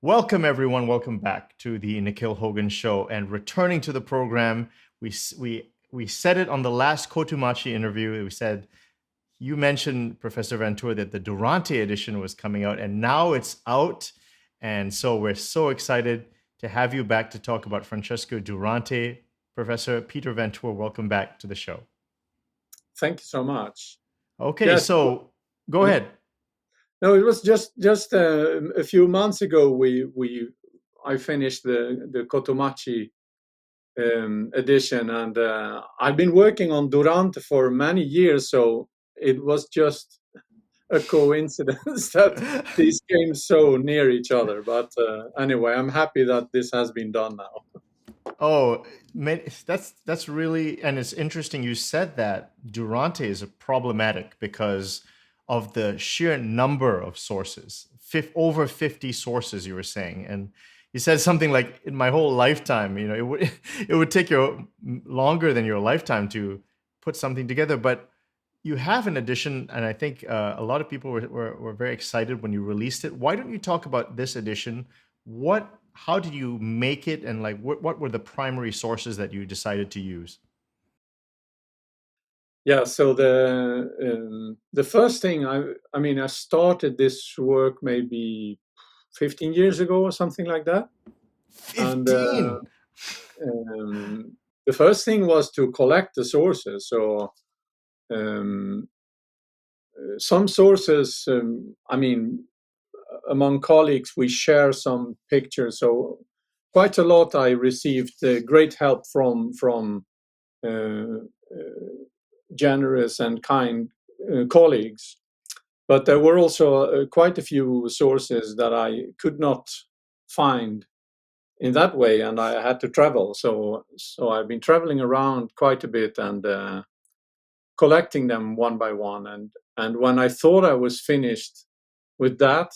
Welcome, everyone. Welcome back to the Nikhil Hogan Show. And returning to the program, we said it on the last Kotumachi interview. We said you mentioned, Professor Ventura, that the Durante edition was coming out, and now it's out. And so we're so excited to have you back to talk about Francesco Durante. Professor Peter Ventura, welcome back to the show. Thank you so much. Okay, Yes. so go ahead. No, it was just a few months ago. I finished the Cotomachi edition, and I've been working on Durante for many years. So it was just a coincidence that these came so near each other. But anyway, I'm happy that this has been done now. Oh, that's really, and it's interesting you said that Durante is problematic because of the sheer number of sources, over 50 sources you were saying. And you said something like, in my whole lifetime, it would it would take you longer than your lifetime to put something together. But you have an edition, and I think a lot of people were very excited when you released it. Why don't you talk about this edition? How did you make it, and like what were the primary sources that you decided to use? Yeah. So the first thing I started this work maybe 15 years ago or something like that. And 15. the first thing was to collect the sources. So um, some sources, among colleagues, we share some pictures. So quite a lot I received great help from uh, generous and kind colleagues. But there were also quite a few sources that I could not find in that way, and I had to travel. So I've been traveling around quite a bit and collecting them one by one. And when I thought I was finished with that,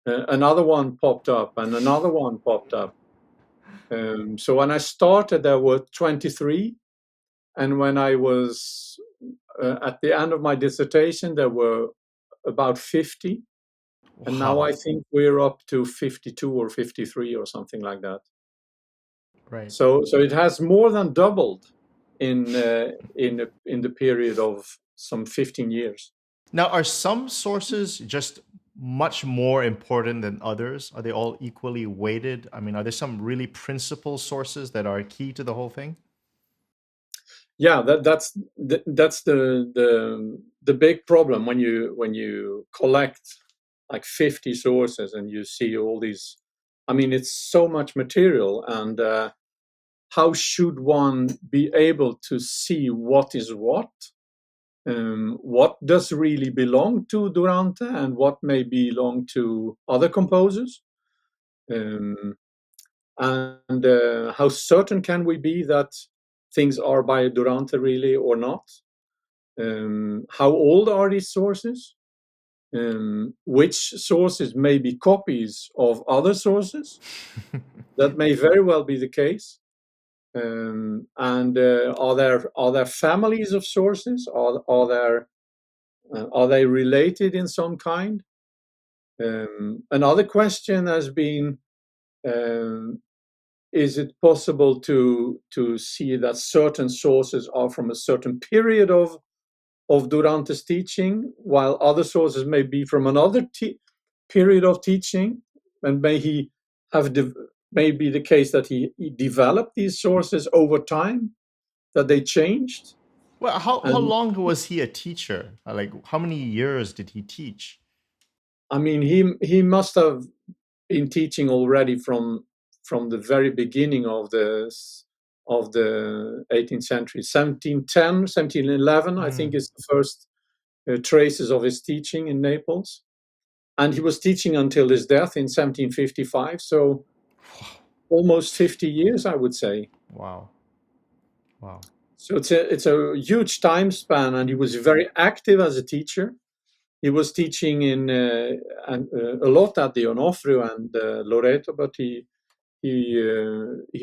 another one popped up, and another one popped up. So when I started, there were 23, and when I was at the end of my dissertation, there were about 50. And now I Wow. think we're up to 52 or 53 or something like that. Right. So it has more than doubled in the period of some 15 years. Now, are some sources just much more important than others? Are they all equally weighted? I mean, are there some really principal sources that are key to the whole thing? Yeah, that's the big problem when you collect like 50 sources and you see all these. I mean, it's so much material, and how should one be able to see what is what does really belong to Durante and what may belong to other composers, um, and how certain can we be that things are by Durante really or not? How old are these sources? Which sources may be copies of other sources? That may very well be the case. And are there families of sources? Are they related in some kind? Another question has been: is it possible to see that certain sources are from a certain period of Durante's teaching, while other sources may be from another period of teaching, and may be the case that he developed these sources over time, that they changed. Well, how And long was he a teacher? Like, how many years did he teach? I mean, he must have been teaching already from the very beginning of the 18th century. 1710, 1711, I think, Mm. is the first traces of his teaching in Naples. And he was teaching until his death in 1755, so almost 50 years, I would say. Wow. Wow. So it's a huge time span, and he was very active as a teacher. He was teaching a lot at the Onofrio and Loreto, but he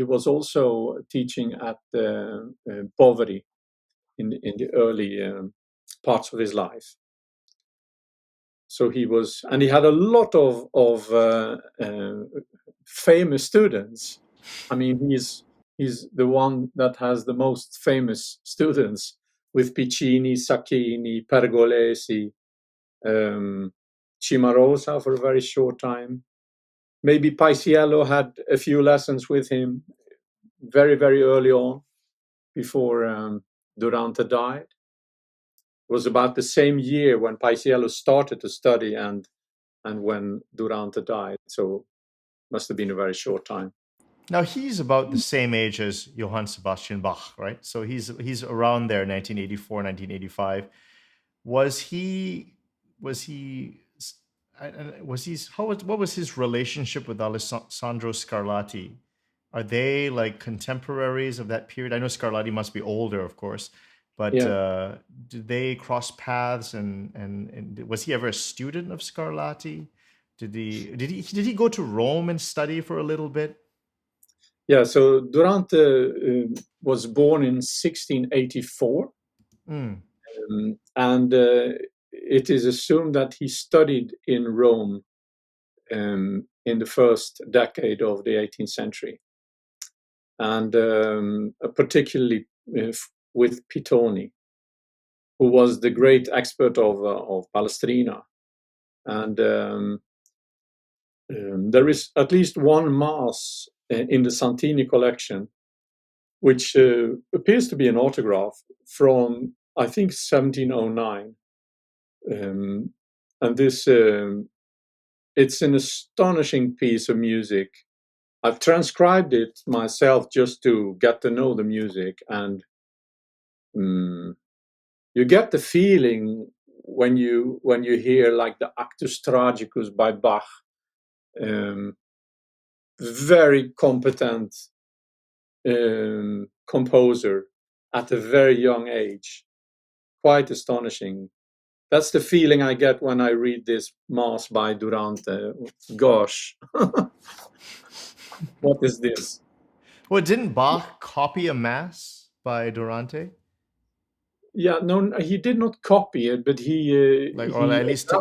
was also teaching at Poveri in the early parts of his life. So he was, and he had a lot of famous students. I mean, he's the one that has the most famous students, with Piccini, Sacchini, Pergolesi, Cimarosa for a very short time. Maybe Paisiello had a few lessons with him very, very early on, before Durante died. It was about the same year when Paisiello started to study and when Durante died. So must have been a very short time. Now he's about the same age as Johann Sebastian Bach, right? So he's around there, 1984, 1985. Was he was he was he what was his relationship with Alessandro Scarlatti? Are they like contemporaries of that period? I know Scarlatti must be older, of course, but Yeah. did they cross paths? And was he ever a student of Scarlatti? Did he go to Rome and study for a little bit? Yeah. So Durante was born in 1684, Mm. and it is assumed that he studied in Rome in the first decade of the 18th century, and particularly with Pittoni, who was the great expert of Palestrina. And there is at least one mass in the Santini collection, which appears to be an autograph from, I think, 1709. And this, it's an astonishing piece of music. I've transcribed it myself just to get to know the music, and you get the feeling when you hear like the Actus Tragicus by Bach. Very competent composer at a very young age. Quite astonishing. That's the feeling I get when I read this Mass by Durante. Gosh, what is this? Well, didn't Bach copy a mass by Durante? Yeah, no, he did not copy it, but Like, or at least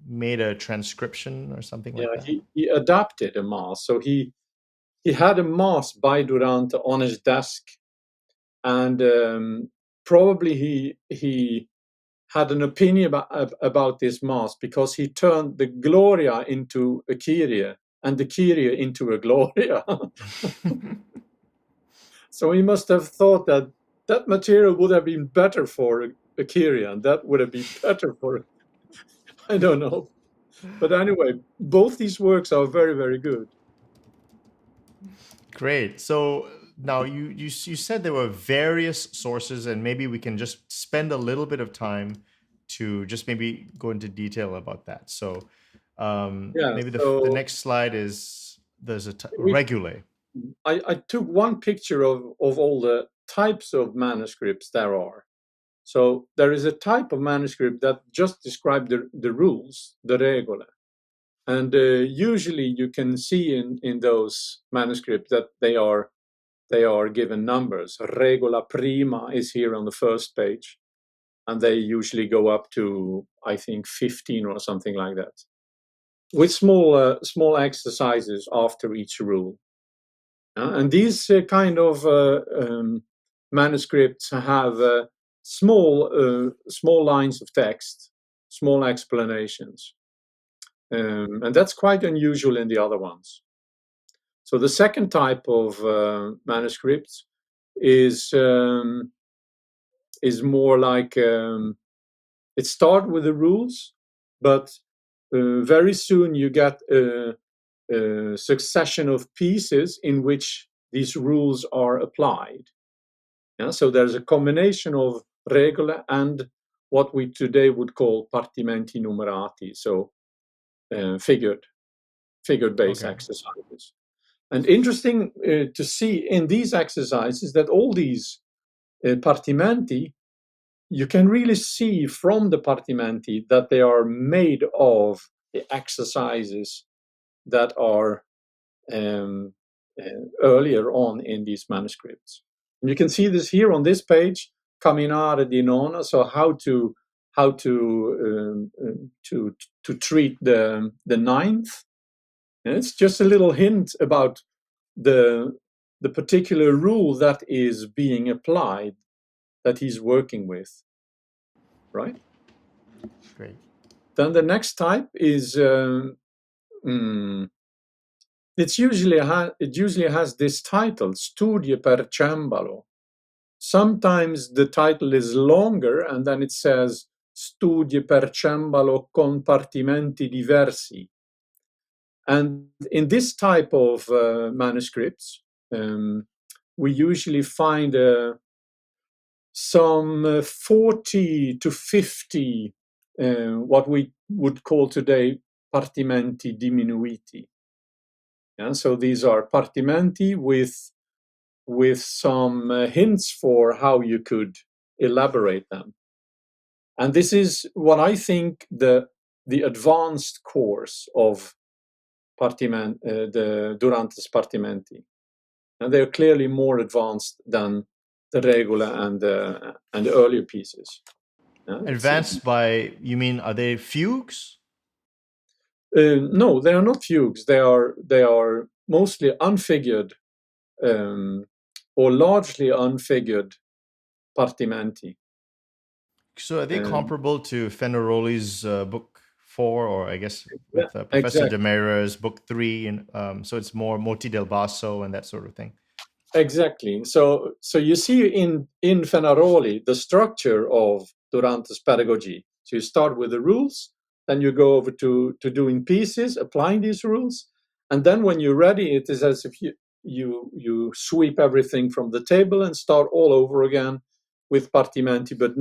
made a transcription or something like that? he adapted a Mass. So he had a Mass by Durante on his desk, and probably he had an opinion about this Mass because he turned the Gloria into a Kyrie and the Kyrie into a Gloria. So he must have thought that that material would have been better for a Kyrie, and that would have been better for, I don't know. But anyway, both these works are very, very good. Great. So now you said there were various sources, and maybe we can just spend a little bit of time to just maybe go into detail about that. So Yeah, maybe the so next slide is there's a we, regule. I took one picture of all the types of manuscripts there are. So there is a type of manuscript that just describe the rules, the regole. And usually you can see in those manuscripts that they are given numbers. Regola prima is here on the first page, and they usually go up to, I think, 15 or something like that, with small exercises after each rule. And these kind of manuscripts have small lines of text, small explanations, and that's quite unusual in the other ones. So the second type of manuscripts is more like it starts with the rules, but very soon you get a succession of pieces in which these rules are applied. Yeah? So there's a combination of regole and what we today would call partimenti numerati, so figured-based Okay. exercises. And interesting to see in these exercises that all these partimenti, you can really see from the partimenti that they are made of the exercises that are earlier on in these manuscripts. And you can see this here on this page, camminare di nona, so how how to treat the ninth. And it's just a little hint about the particular rule that is being applied, that he's working with, right? Great. Then the next type is it usually has this title, Studie per cembalo. Sometimes the title is longer, and then it says Studie per cembalo con partimenti diversi. And in this type of manuscripts, we usually find some 40 to 50 what we would call today partimenti diminuiti. Yeah, so these are partimenti with some hints for how you could elaborate them. And this is what I think the advanced course of the Durante's Partimenti. And they're clearly more advanced than the Regole and the earlier pieces. Advanced by, you mean, are they fugues? No, they are not fugues. They are mostly unfigured or largely unfigured partimenti. So are they comparable to Fenaroli's book 4, or I guess with Professor exactly. De Mera's book 3, and so it's more moti del basso and that sort of thing. Exactly. So you see in Fenaroli the structure of Durante's pedagogy. So you start with the rules, then you go over to doing pieces, applying these rules, and then when you're ready, it is as if you sweep everything from the table and start all over again with partimenti, but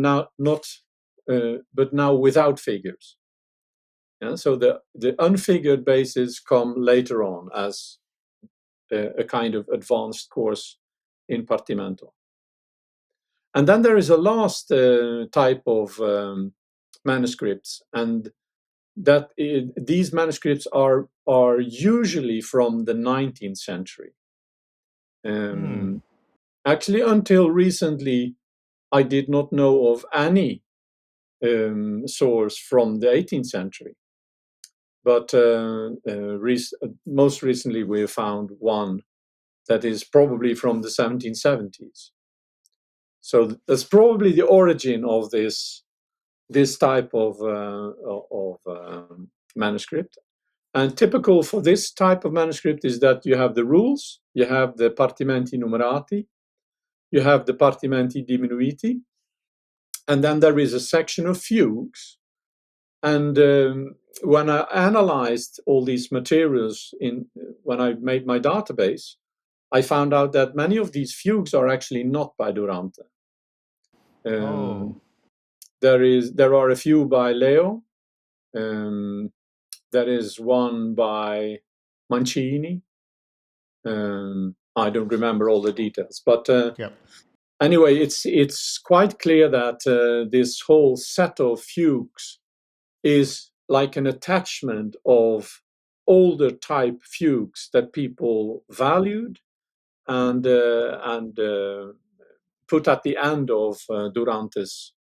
now without figures. Yeah? So the unfigured bases come later on as a kind of advanced course in partimento. And then there is a last type of manuscripts, and these manuscripts are usually from the 19th century. Actually, until recently, I did not know of any source from the 18th century. But most recently, we found one that is probably from the 1770s. So that's probably the origin of this type of manuscript. And typical for this type of manuscript is that you have the rules, you have the partimenti numerati, you have the partimenti diminuiti, and then there is a section of fugues. And when I analyzed all these materials when I made my database, I found out that many of these fugues are actually not by Durante. There are a few by Leo. There is one by Mancini. I don't remember all the details, but anyway, it's quite clear that this whole set of fugues is like an attachment of older type fugues that people valued and put at the end of Durante's,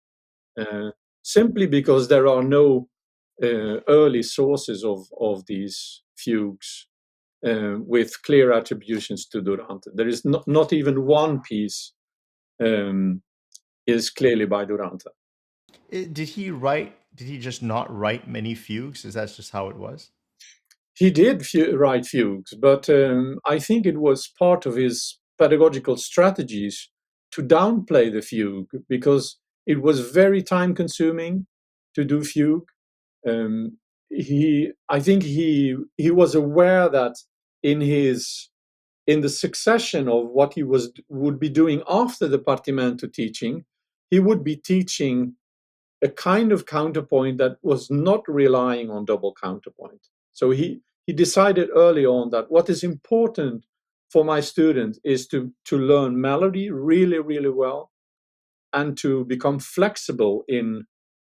simply because there are no early sources of these fugues with clear attributions to Durante. There is not even one piece is clearly by Durante. Did he just not write many fugues? Is that just how it was? He did write fugues, but I think it was part of his pedagogical strategies to downplay the fugue because it was very time consuming to do fugue. I think he was aware that in the succession of what he would be doing after the Partimento teaching, he would be teaching a kind of counterpoint that was not relying on double counterpoint. So he decided early on that what is important for my students is to learn melody really, really well and to become flexible in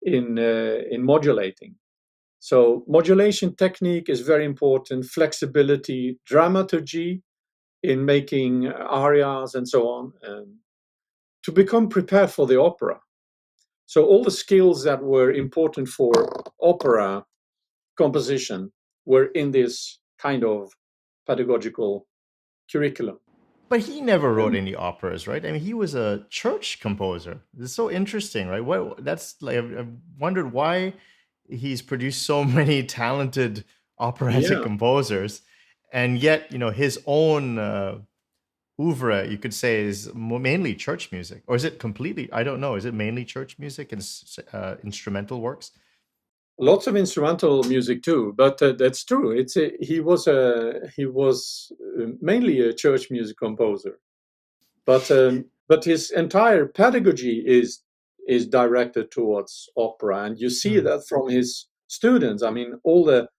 modulating. So modulation technique is very important, flexibility, dramaturgy in making arias and so on, to become prepared for the opera. So all the skills that were important for opera composition were in this kind of pedagogical curriculum. But he never wrote And any operas, right? I mean, he was a church composer. It's so interesting, right? What that's like. I've wondered why he's produced so many talented operatic yeah, composers, and yet, his own oeuvre, you could say, is mainly church music, or is it completely? I don't know. Is it mainly church music and instrumental works? lots of instrumental music too, but that's true. He was mainly a church music composer, but his entire pedagogy is directed towards opera, and you see Mm, that from his students. I mean, all the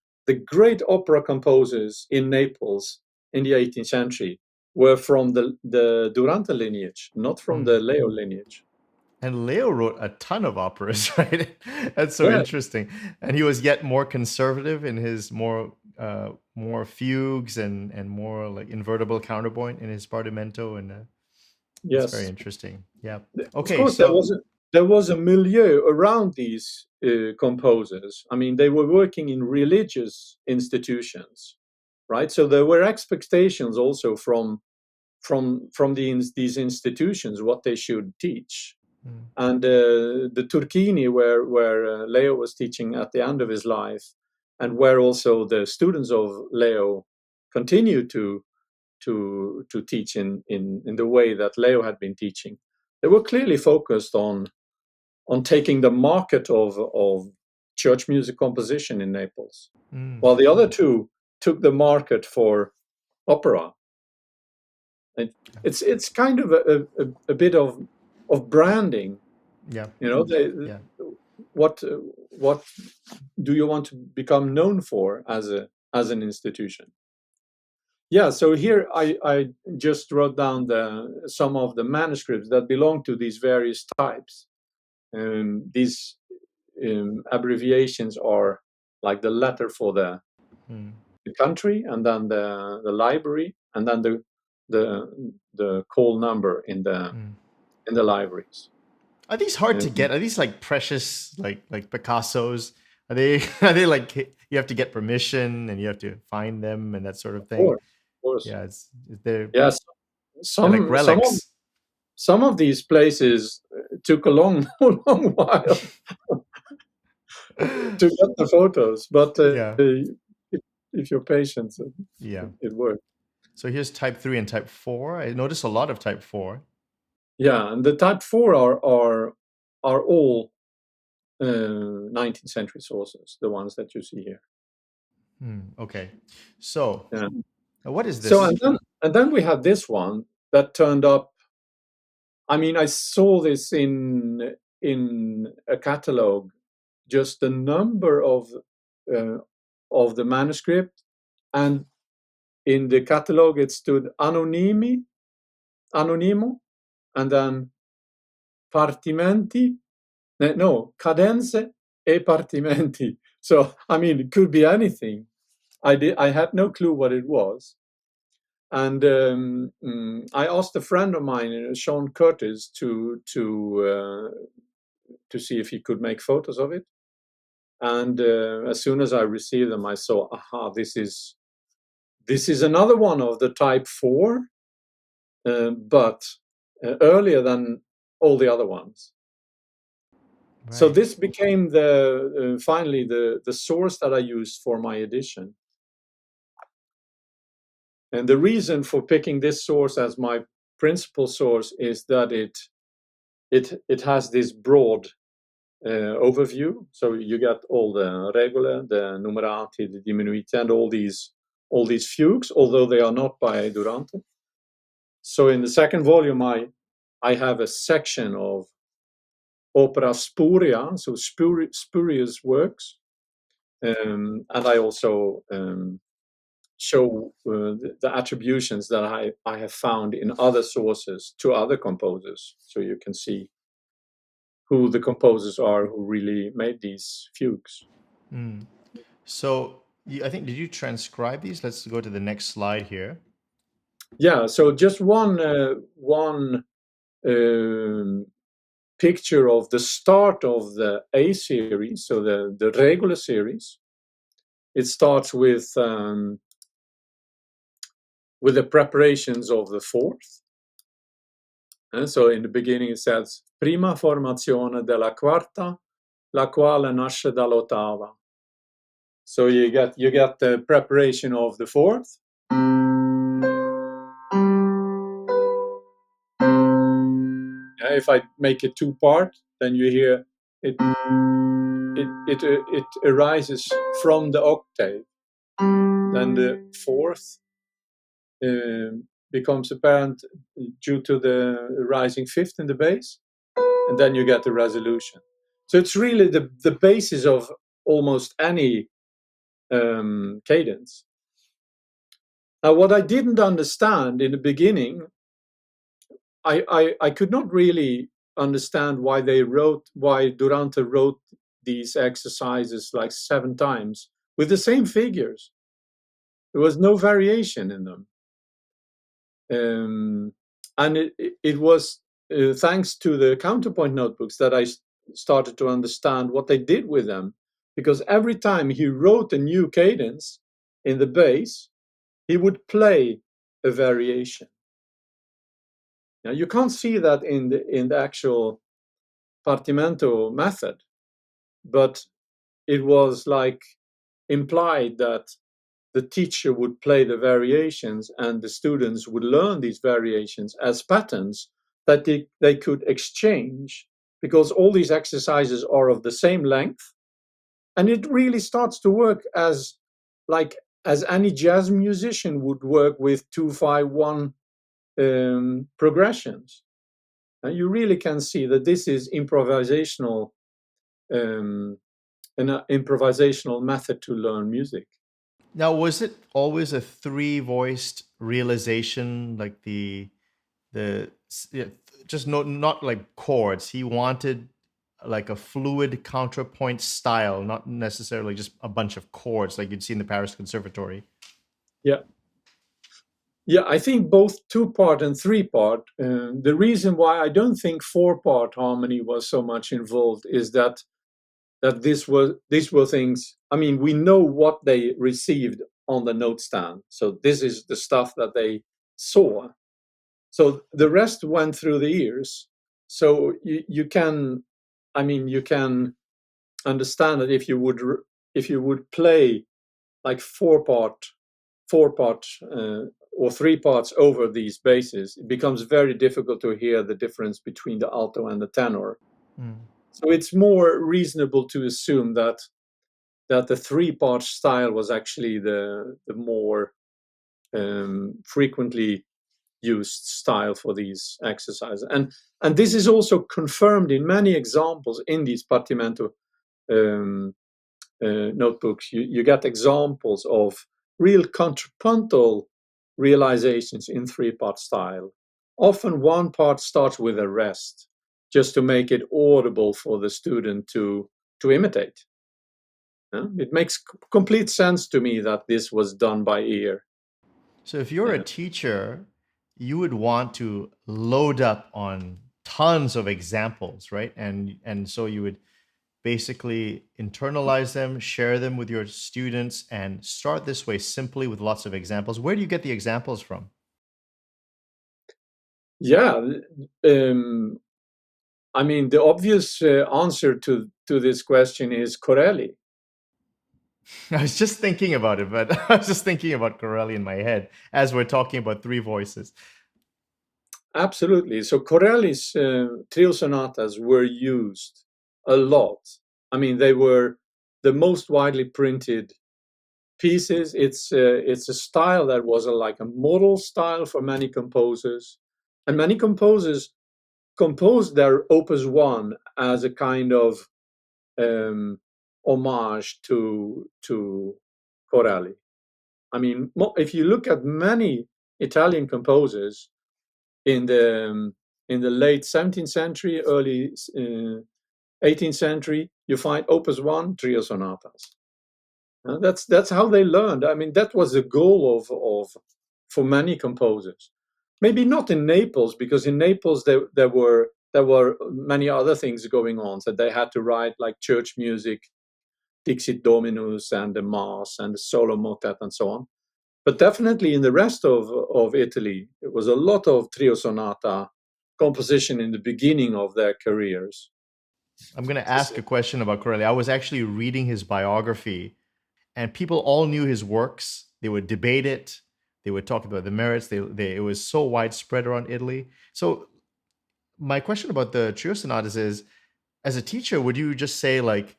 great opera composers in Naples in the 18th century were from the Durante lineage, not from mm. the Leo lineage. And Leo wrote a ton of operas, right? That's so Yeah. interesting. And he was yet more conservative in his more fugues and more like invertible counterpoint in his partimento, and that's very Yes. interesting. Yeah. Of Okay, course, there so was a milieu around these composers. I mean, they were working in religious institutions, right? So there were expectations also from these institutions what they should teach. mm, And the Turchini, where Leo was teaching at the end of his life, and where also the students of Leo continued to teach in the way that Leo had been teaching, they were clearly focused on taking the market of church music composition in Naples, mm, while the other two took the market for opera. It, it's kind of a bit of branding, yeah, you know. yeah. What what do you want to become known for as an institution? Yeah, so here I just wrote down some of the manuscripts that belong to these various types. These abbreviations are like the letter for Mm, the country, and then the library, and then the call number mm. in the libraries. Are these hard to Um, get? Are these like precious, like Picasso's? Are they are they like you have to get permission and you have to find them and that sort of thing? of course. Yeah, they're Yes, they're like some some of relics. some of these places took a long long while to get the photos, but Yeah, if you're patient, yeah. it works. So here's type 3 and type 4. I notice a lot of type 4. Yeah, and the type 4 are all 19th century sources, the ones that you see here. Okay. So Yeah. what is So this? and then we had this one that turned up. I mean, I saw this in a catalog, just the number uh, of the manuscript, and in the catalog it stood anonimo, and then partimenti, no, cadenze e partimenti. So I mean, it could be anything. I had no clue what it was, and I asked a friend of mine, Sean Curtis, to see if he could make photos of it. And as soon as I received them, I saw, aha, this is another one of the type 4, but earlier than all the other ones. So Right. this became the finally the source that I used for my edition. And the reason for picking this source as my principal source is that it has this broad overview. So you get all the regole, the numerati, the diminuiti, and all these fugues, although they are not by Durante. So in the second volume, I have a section of opera spuria, so spurious works, and I also show the attributions that I have found in other sources to other composers, so you can see who the composers are who really made these fugues. So I think, did you transcribe these? Let's go to the next slide here. Yeah, so just one um, picture of the start of the A series, so the Regole series. It starts with the preparations of the fourth. And so in the beginning it says prima formazione della quarta, la quale nasce dall'ottava. So you get the preparation of the fourth. If I make it two-part, then you hear it arises from the octave. Then the fourth becomes apparent due to the rising fifth in the bass, and then you get the resolution. So it's really the basis of almost any cadence. Now, what I didn't understand in the beginning, I could not really understand why Durante wrote these exercises like 7 times with the same figures. There was no variation in them. And it was thanks to the counterpoint notebooks that I started to understand what they did with them, because every time he wrote a new cadence in the bass, he would play a variation. Now you can't see that in the actual partimento method, but it was like implied that the teacher would play the variations and the students would learn these variations as patterns that they could exchange, because all these exercises are of the same length. And it really starts to work as any jazz musician would work with 2-5-1 progressions. And you really can see that this is improvisational, an improvisational method to learn music. Now, was it always a 3-voiced realization, like just not like chords? He wanted like a fluid counterpoint style, not necessarily just a bunch of chords like you'd see in the Paris Conservatory. Yeah, I think both 2-part and 3-part. The reason why I don't think 4-part harmony was so much involved is that these were things. I mean, we know what they received on the note stand, so this is the stuff that they saw. So the rest went through the ears. So you can understand that if you would play like 4-part or 3 parts over these basses, it becomes very difficult to hear the difference between the alto and the tenor. So it's more reasonable to assume that the 3-part style was actually the more frequently used style for these exercises. And this is also confirmed in many examples in these partimento notebooks. You get examples of real contrapuntal realizations in 3-part style. Often 1 part starts with a rest, just to make it audible for the student to imitate. It makes complete sense to me that this was done by ear. So if you're a teacher, you would want to load up on tons of examples, right? And so you would basically internalize them, share them with your students, and start this way simply with lots of examples. Where do you get the examples from? Yeah, I mean, the obvious answer to this question is Corelli. I was just thinking about it, but I was just thinking about Corelli in my head as we're talking about 3 voices. Absolutely. So Corelli's trio sonatas were used a lot. I mean, they were the most widely printed pieces. It's a style that was like a model style for many composers, and many composers composed their opus 1 as a kind of homage to Corelli. I mean, if you look at many Italian composers in the late 17th century, early 18th century, you find opus 1 trio sonatas. That's how they learned. I mean, that was the goal of for many composers. Maybe not in Naples, because in Naples there were there were many other things going on. So they had to write like church music, Dixit Dominus, and the Mass, and the solo motet, and so on. But definitely in the rest of Italy, it was a lot of trio sonata composition in the beginning of their careers. I'm going to ask a question about Corelli. I was actually reading his biography, and people all knew his works. They would debate it. They would talk about the merits. It was so widespread around Italy. So my question about the trio sonatas is, as a teacher, would you just say like,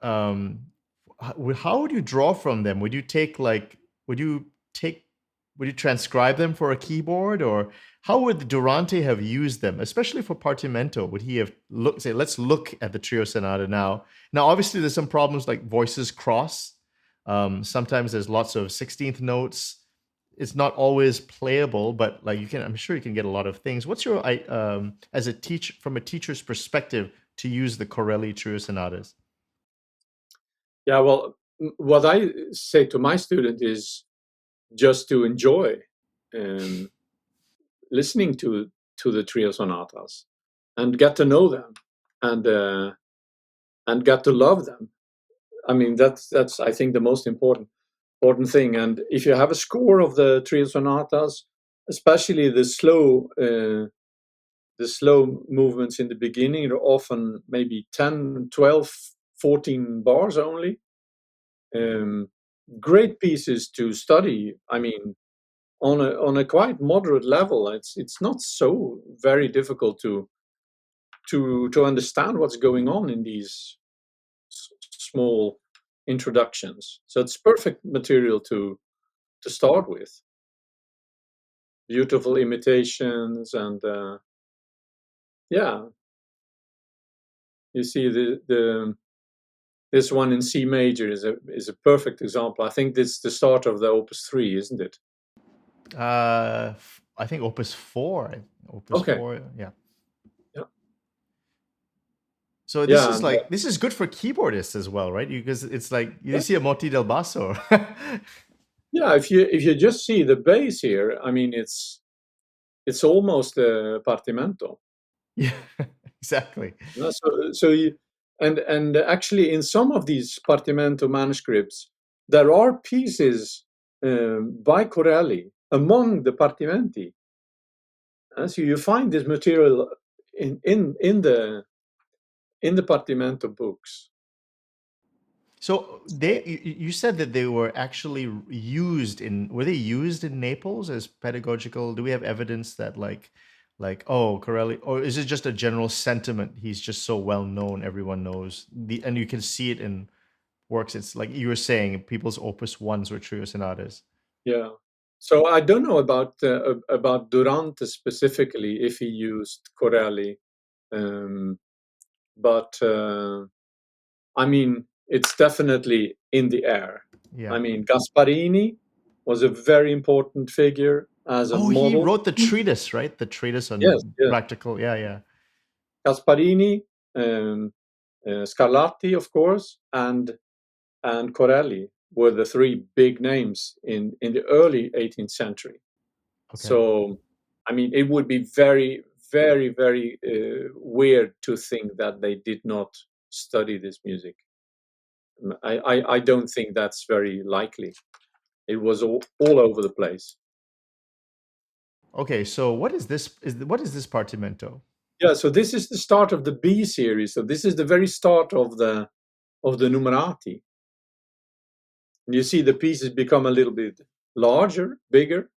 um, how would you draw from them? Would you take, would you transcribe them for a keyboard, or how would Durante have used them, especially for Partimento? Would he have say, let's look at the trio sonata now? Now, obviously, there's some problems like voices cross. Sometimes there's lots of 16th notes. It's not always playable, but like I'm sure you can get a lot of things. What's your, as a from a teacher's perspective, to use the Corelli trio sonatas? Yeah, well, what I say to my student is just to enjoy listening to the trio sonatas and get to know them, and get to love them. I mean, that's I think the most important thing. And if you have a score of the trio sonatas, especially the slow movements in the beginning, they're often maybe 10, 12, 14 bars only. Great pieces to study. I mean, on a quite moderate level, it's not so very difficult to understand what's going on in these small introductions. So it's perfect material to start with. Beautiful imitations, and yeah, you see this one in C major is a perfect example. I think this is the start of the Opus 3, isn't it? I think Opus 4. Opus Okay. 4, yeah. Yeah. So this Yeah. is like, this is good for keyboardists as well, right? Because it's like you Yeah. see a moti del basso. Yeah. If you just see the bass here, I mean, it's almost a partimento. Yeah, exactly. No, so you, and actually in some of these Partimento manuscripts, there are pieces by Corelli among the Partimenti. So you find this material in the Partimento books. So you said that they were actually were they used in Naples as pedagogical? Do we have evidence that oh, Corelli, or is it just a general sentiment? He's just so well known, everyone knows and you can see it in works. It's like you were saying, people's opus ones were trio sonatas. Yeah. So I don't know about Durante specifically if he used Corelli, but I mean, it's definitely in the air. Yeah. I mean, Gasparini was a very important figure as a Oh, he model. wrote the treatise, right? The treatise Yes, on yes. practical. Yeah, yeah. Gasparini, Scarlatti, of course, and Corelli were the three big names in the early 18th century. Okay. So, I mean, it would be very, very, very weird to think that they did not study this music. I don't think that's very likely. It was all over the place. Okay. So what is this? What is this partimento? Yeah, so this is the start of the B series. So this is the very start of the numerati. And you see the pieces become a little bit larger, bigger,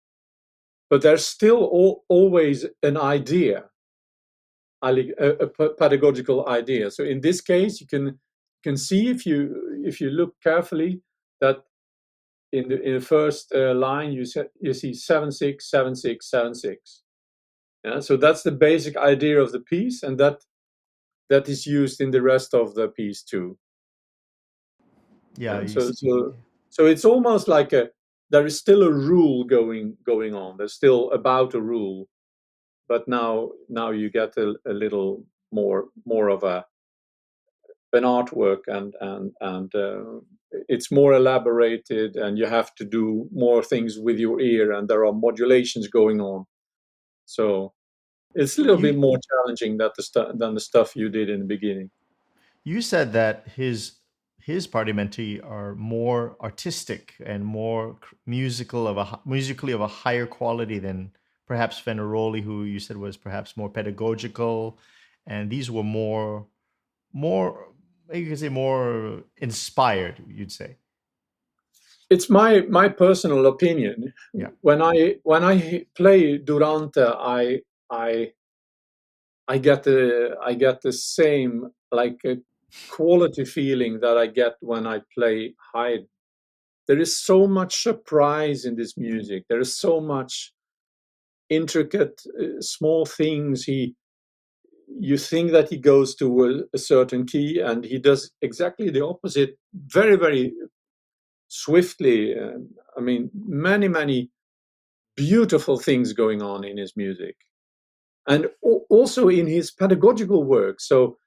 but there's still always an idea, a pedagogical idea. So in this case, you can see if you look carefully that in the first line you see 7/6, 7/6, 7/6. Yeah, so that's the basic idea of the piece, and that is used in the rest of the piece too. Yeah. Yeah, so it's almost like there is still a rule going on. There's still about a rule, but now you get a little more of an artwork, and it's more elaborated, and you have to do more things with your ear, and there are modulations going on. So It's a little bit You more challenging than the stuff you did in the beginning. you said that his Partimenti are more artistic and more musically of a higher quality than perhaps Fenaroli, who you said was perhaps more pedagogical, and these were more you could say more inspired. You'd say, It's my personal opinion. yeah. When I play Durante, I I get the same like a quality feeling that I get when I play Haydn. There is so much surprise in this music. There is so much intricate small things. You think that he goes to a certain key and he does exactly the opposite very, very swiftly. I mean, many beautiful things going on in his music, and also in his pedagogical work. So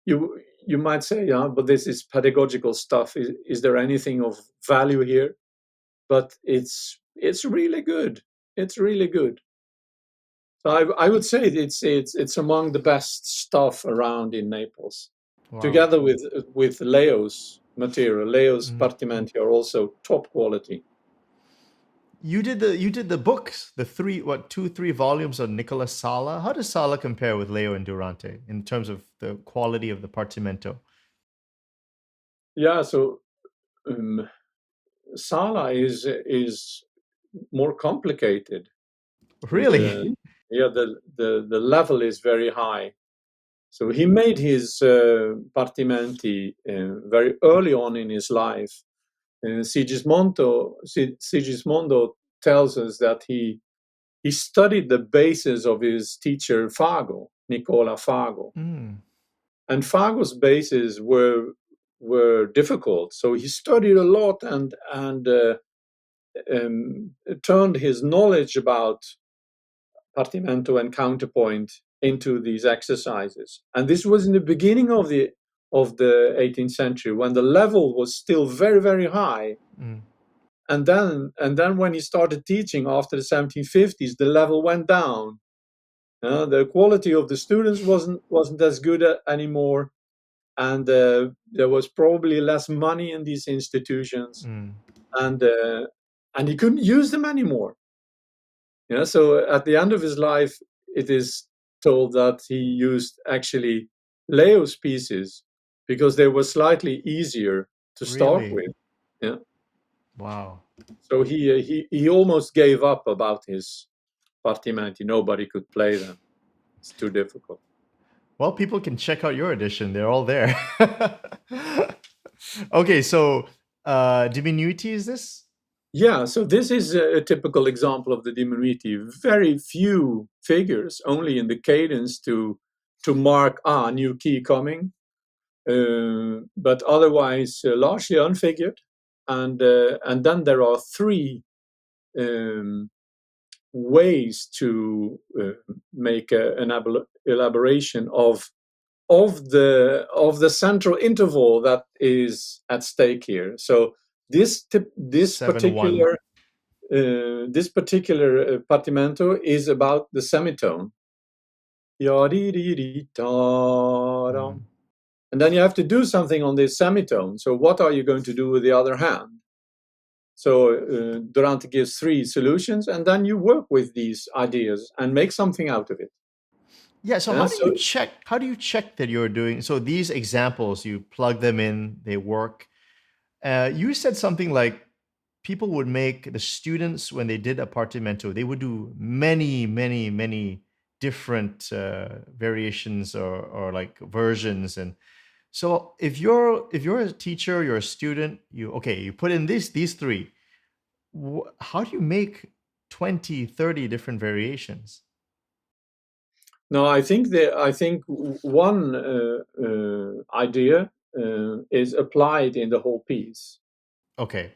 you might say, yeah, but this is pedagogical stuff. Is there anything of value here? But it's really good. It's really good. So I would say it's among the best stuff around in Naples, Wow. together with Leo's material. Leo's Mm. Partimenti are also top quality. You did the books, the two, 3 volumes of Nicola Sala. How does Sala compare with Leo and Durante in terms of the quality of the Partimento? Yeah, so um, Sala is more complicated. Really? The yeah the level is very high. So he made his Partimenti very early on in his life. Sigismondo tells us that he studied the bases of his teacher Fago, Nicola Fago, Mm, and Fago's bases were difficult. So he studied a lot and turned his knowledge about partimento and counterpoint into these exercises. And this was in the beginning of the 18th century when the level was still very, very high. mm, And then when he started teaching after the 1750s, the level went down. The quality of the students wasn't as good anymore, and there was probably less money in these institutions, mm. and uh, and he couldn't use them anymore. So at the end of his life, it is told that he used actually Leo's pieces because they were slightly easier to start Really? with. Yeah. Wow. So he almost gave up about his partimenti. Nobody could play them. It's too difficult. Well, people can check out your edition. They're all there. Okay, so Diminuiti is this? Yeah, so this is a typical example of the diminuiti. Very few figures, only in the cadence to mark new key coming, but otherwise largely unfigured. And then there are three um, ways to make an elaboration of the central interval that is at stake here. So this 7-1. particular partimento is about the semitone. Mm. And then you have to do something on this semitone. So what are you going to do with the other hand? So Durante gives three solutions, and then you work with these ideas and make something out of it. Yeah, so Yeah, how do so you check that you're doing so these examples, you plug them in, they work. You said something like people would make the students when they did apartamento, they would do many different variations or like versions. And so if you're a teacher, you're a student, you put in these three. How do you make 20, 30 different variations? no, I think one idea is applied in the whole piece Okay.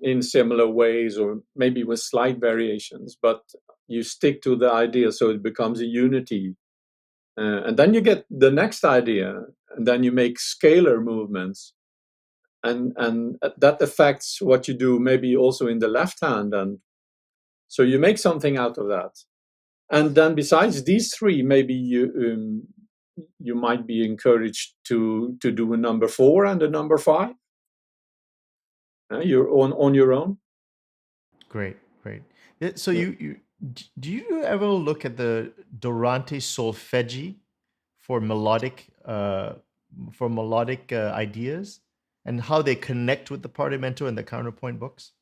in similar ways, or maybe with slight variations. But you stick to the idea, so it becomes a unity, and then you get the next idea, and then you make scalar movements, and that affects what you do, maybe also in the left hand, and so you make something out of that. And then besides these three, maybe you might be encouraged to do a number 4 and a number 5. You're on your own. Great, great. So do you ever look at the Durante solfeggi for melodic ideas and how they connect with the Partimento and the counterpoint books?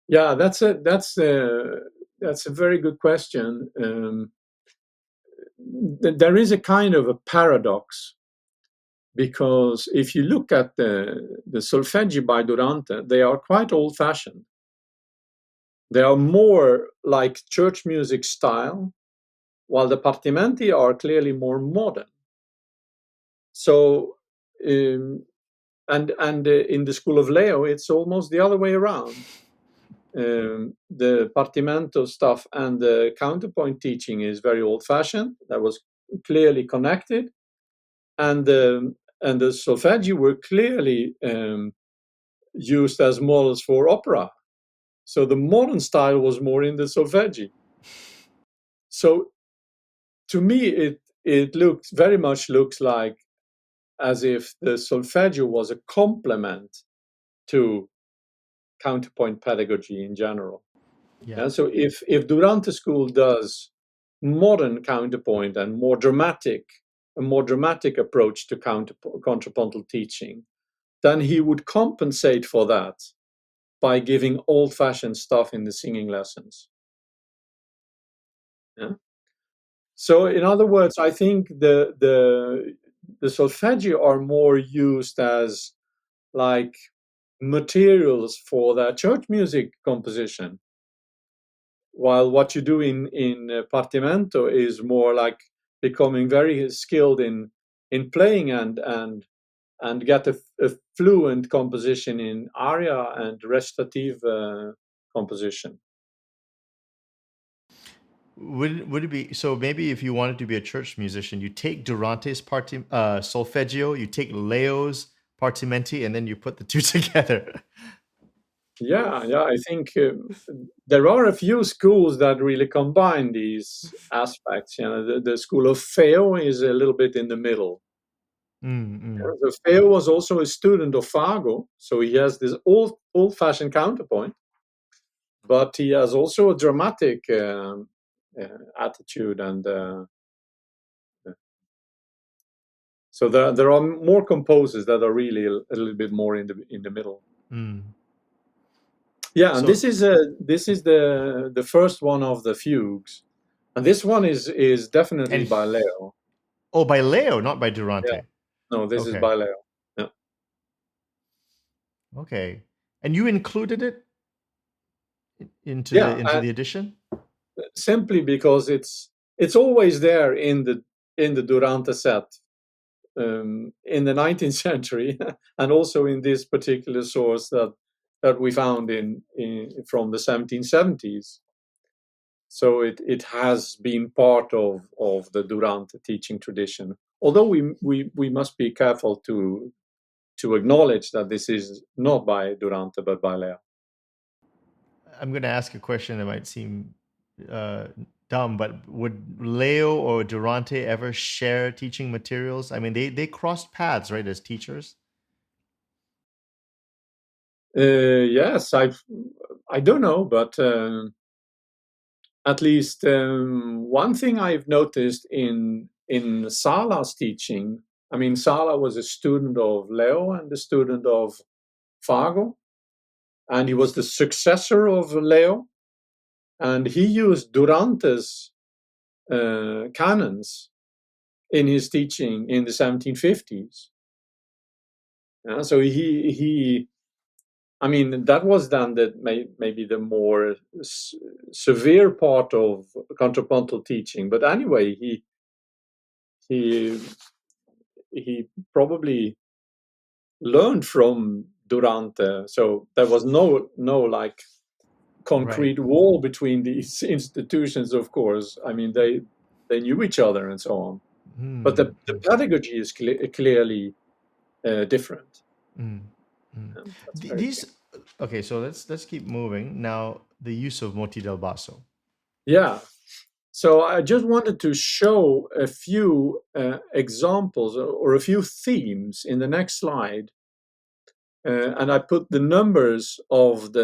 Yeah, that's a very good question. There is a kind of a paradox, because if you look at the solfeggi by Durante, they are quite old-fashioned. They are more like church music style, while the Partimenti are clearly more modern. So, and in the school of Leo, it's almost the other way around. The Partimento stuff and the counterpoint teaching is very old-fashioned. That was clearly connected, and the solfeggi were clearly used as models for opera. So the modern style was more in the solfeggi. So to me, it looks very much like as if the solfeggio was a complement to counterpoint pedagogy in general. Yeah. So if Durante School does modern counterpoint and a more dramatic approach to contrapuntal teaching, then he would compensate for that by giving old-fashioned stuff in the singing lessons. Yeah. So in other words, I think the solfeggi are more used as like materials for their church music composition, while what you do in Partimento is more like becoming very skilled in playing and get a fluent composition in aria and recitative composition. Would it be so? Maybe if you wanted to be a church musician, you take Durante's solfeggio, you take Leo's Partimenti, and then you put the two together. Yeah, I think there are a few schools that really combine these aspects. The school of Feo is a little bit in the middle. So Feo was also a student of Fago, so he has this old-fashioned counterpoint, but he has also a dramatic attitude, and so there are more composers that are really a little bit more in the middle. Yeah, and So, this is the first one of the fugues, and this one is definitely and by Leo. oh, by Leo, not by Yeah, Durante. no, this is Okay, by Leo. Yeah, okay, and you included it into yeah, the edition. simply because it's always there in the Durante set in the 19th century, and also in this particular source that we found in from the 1770s. So it has been part of the Durante teaching tradition. Although we must be careful to acknowledge that this is not by Durante but by Leo. I'm going to ask a question that might seem uh, dumb, but would Leo or Durante ever share teaching materials? I mean, they crossed paths, right, as teachers. Yes, I don't know, but at least one thing I've noticed in Sala's teaching. I mean, Sala was a student of Leo and a student of Fago, and he was the successor of Leo, and he used Durante's canons in his teaching in the 1750s. So he I mean, that was then maybe the more severe part of contrapuntal teaching. But anyway, he probably learned from Durante, so there was no like Right. concrete wall between these institutions. Of course, I mean they knew each other and so on. But the pedagogy is clearly different. That's very clear. These okay, so let's keep moving now. The use of moti del basso. Yeah. So I just wanted to show a few examples or a few themes in the next slide. And I put the numbers of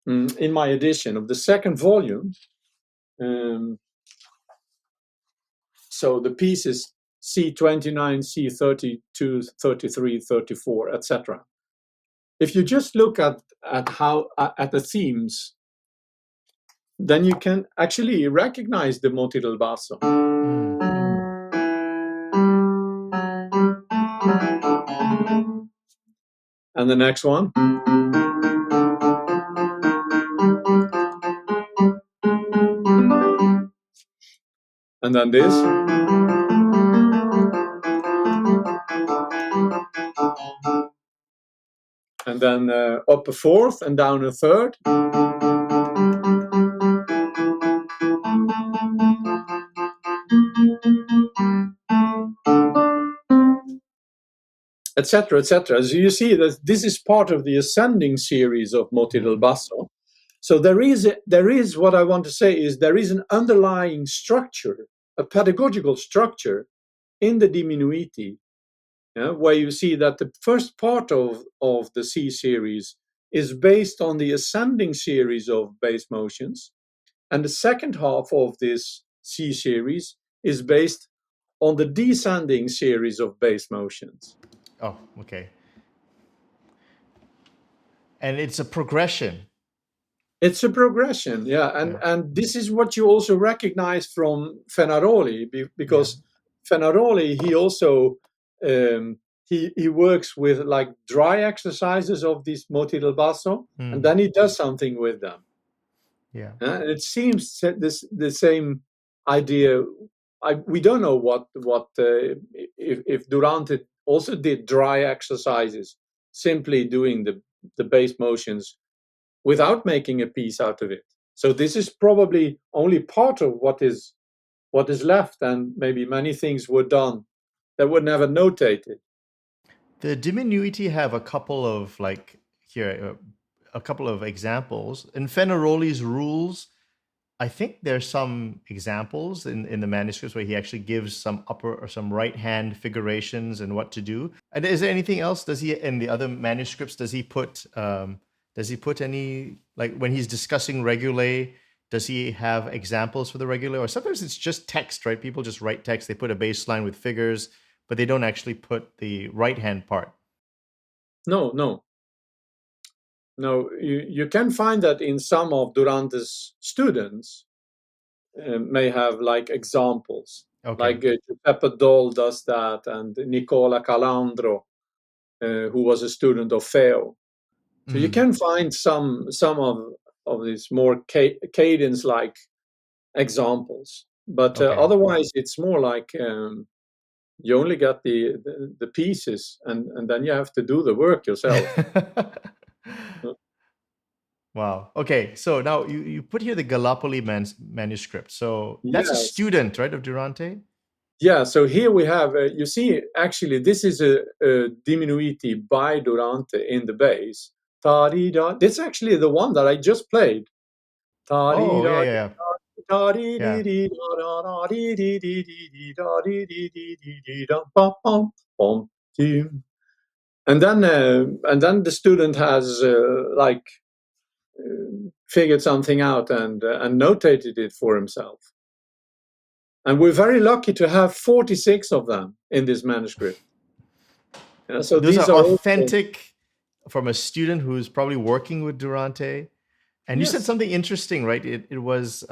in my edition of the second volume. So the pieces C29, C32, 33, 34, etc. If you just look at the themes, then you can actually recognize the moti del basso. Mm. And the next one. And then this. And then up a fourth and down a third. Etc., etc. So you see that this is part of the ascending series of moti del basso. So there is what I want to say is there is an underlying structure, a pedagogical structure in the Diminuiti, where you see that the first part of the C series is based on the ascending series of bass motions, and the second half of this C series is based on the descending series of bass motions. Oh, okay. And it's a progression. It's a progression, yeah, Yeah. and this is what you also recognize from Fenaroli, Yeah. because Fenaroli he also he works with like dry exercises of these moti del basso, and Mm. then he does something with them. Yeah. And it seems that the same idea. We don't know what if Durante also did dry exercises, simply doing the bass motions without making a piece out of it. So this is probably only part of what is left, and maybe many things were done that were never notated. The Diminuiti have a couple of a couple of examples. In Fenaroli's rules, I think there's some examples in the manuscripts where he actually gives some upper or some right hand figurations and what to do. And is there anything else? Does he in the other manuscripts? Does he put any, like when he's discussing regule? Does he have examples for the regule? Or sometimes it's just text, right? People just write text. They put a baseline with figures, but they don't actually put the right hand part. No, no, no. You can find that in some of Durante's students may have like examples, Okay. like Giuseppe Doll does that, and Nicola Calandro, who was a student of Feo. So you Mm. can find some of these more cadence like examples, but Okay. otherwise it's more like you only get the pieces, and then you have to do the work yourself. Wow. Okay. So now you put here the Gallipoli manuscript. So that's a Yes. student, right, of Durante? Yeah, so here we have, you see, actually, this is a Diminuiti by Durante in the bass. Ta-dee-da. This is actually the one that I just played. Oh, yeah, Ta-dee-da, yeah, yeah. ta-dee-dee-dee-dee-da-da-dee-dee-dee-dee-dee-dee-dee-dee-da, bum, bum, dee. And then the student has figured something out and notated it for himself. And we're very lucky to have 46 of them in this manuscript. So Those these are are also, authentic from a student who's probably working with Durante. And you said yes, something interesting, right? It was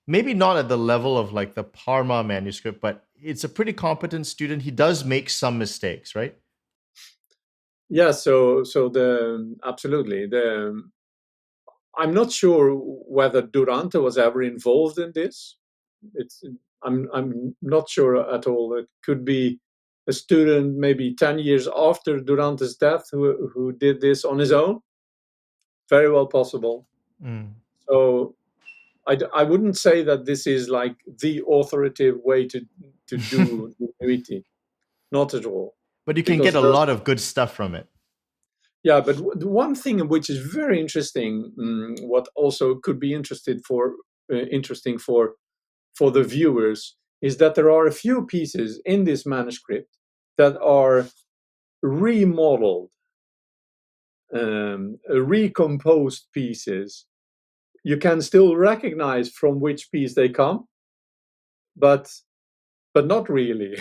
maybe not at the level of like the Parma manuscript, but it's a pretty competent student. He does make some mistakes, right? yeah. So the absolutely the I'm not sure whether Durante was ever involved in this. It's I'm not sure at all. It could be a student maybe 10 years after Durante's death who did this on his own. Very well possible. Mm. So I wouldn't say that this is like the authoritative way to do Diminuiti. Not at all. But you can get Because a there's, lot of good stuff from it. yeah, but the one thing which is very interesting, what also could be interested for interesting for the viewers is that there are a few pieces in this manuscript that are remodeled, recomposed pieces. You can still recognize from which piece they come, but not really.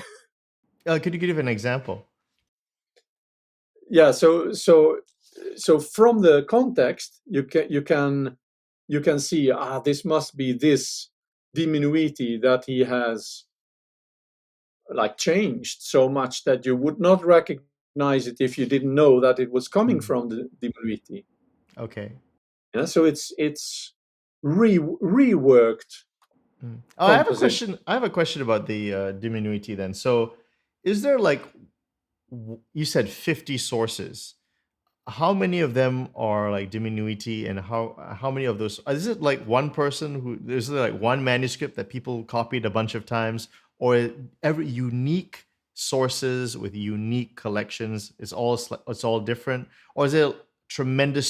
Could you give an example? Yeah, so from the context you can see, this must be this diminuiti that he has like changed so much that you would not recognize it if you didn't know that it was coming from the diminuiti. Okay. Yeah, so it's reworked Oh, I have a composition. question. I have a question about the diminuiti then. So, is there like you said 50 sources? How many of them are like diminuiti, and how many of those is it like one person who is it like one manuscript that people copied a bunch of times, or every unique sources with unique collections it's all different, or is there tremendous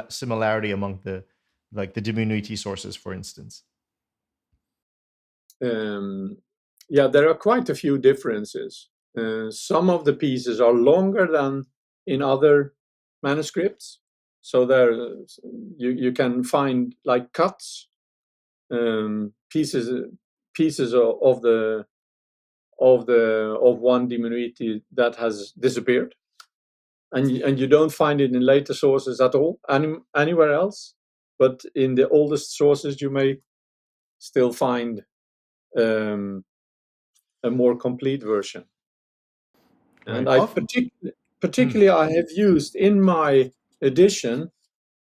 similarity among the like the diminuiti sources, for instance? Yeah, there are quite a few differences. Some of the pieces are longer than in other manuscripts, so there you can find like cuts, pieces of one diminuiti that has disappeared, and you don't find it in later sources at all anywhere else. But in the oldest sources, you may still find um, a more complete version. And Right. I Of particularly I have used in my edition,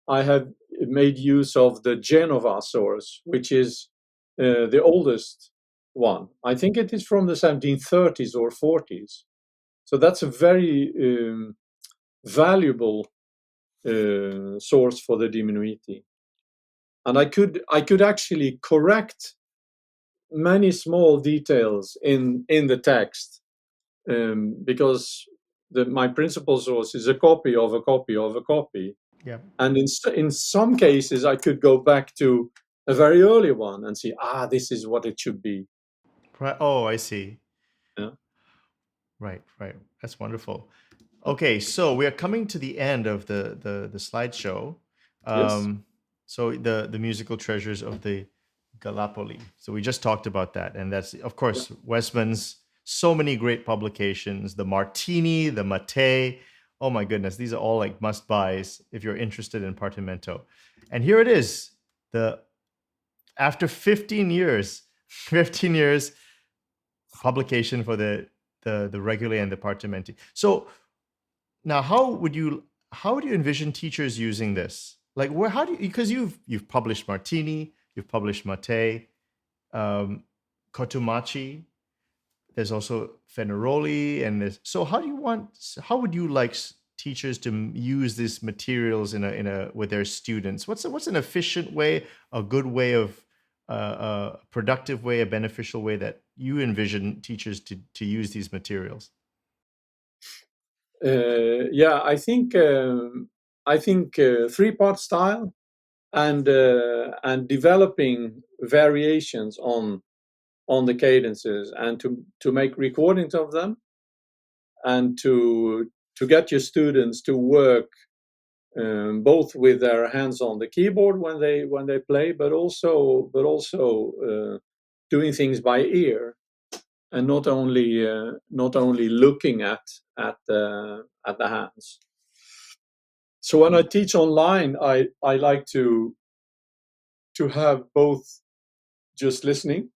I have made use of the Genova source, which is the oldest one. I think it is from the 1730s or 40s. So that's a very valuable source for the diminuiti. And I could actually correct many small details in the text, because my principal source is a copy of a copy of a copy. yeah. And in some cases, I could go back to a very early one and see, this is what it should be. Oh, I see. Yeah. Right, right. That's wonderful. Okay, so we are coming to the end of the slideshow. Yes. So the musical treasures of the Gallipoli. So we just talked about that, and that's of Yeah. course Westman's so many great publications, the Martini, the Mattei. Oh my goodness, these are all like must buys if you're interested in Partimento. And here it is, the after 15 years, 15 years publication for the Regole and the Partimenti. So now, how would you envision teachers using this? Like, where how do you, because you've published Martini, you've published Mattei, um, Cotumaci. There's also Fenaroli, and this. So how would you like teachers to use these materials in a with their students? What's an efficient way, a good way of a productive way, a beneficial way that you envision teachers to use these materials? Yeah, I think 3-part style and developing variations on the cadences, and to make recordings of them, and to get your students to work both with their hands on the keyboard when they play, but also doing things by ear, and not only looking at the hands. So when I teach online, I like to have both just listening,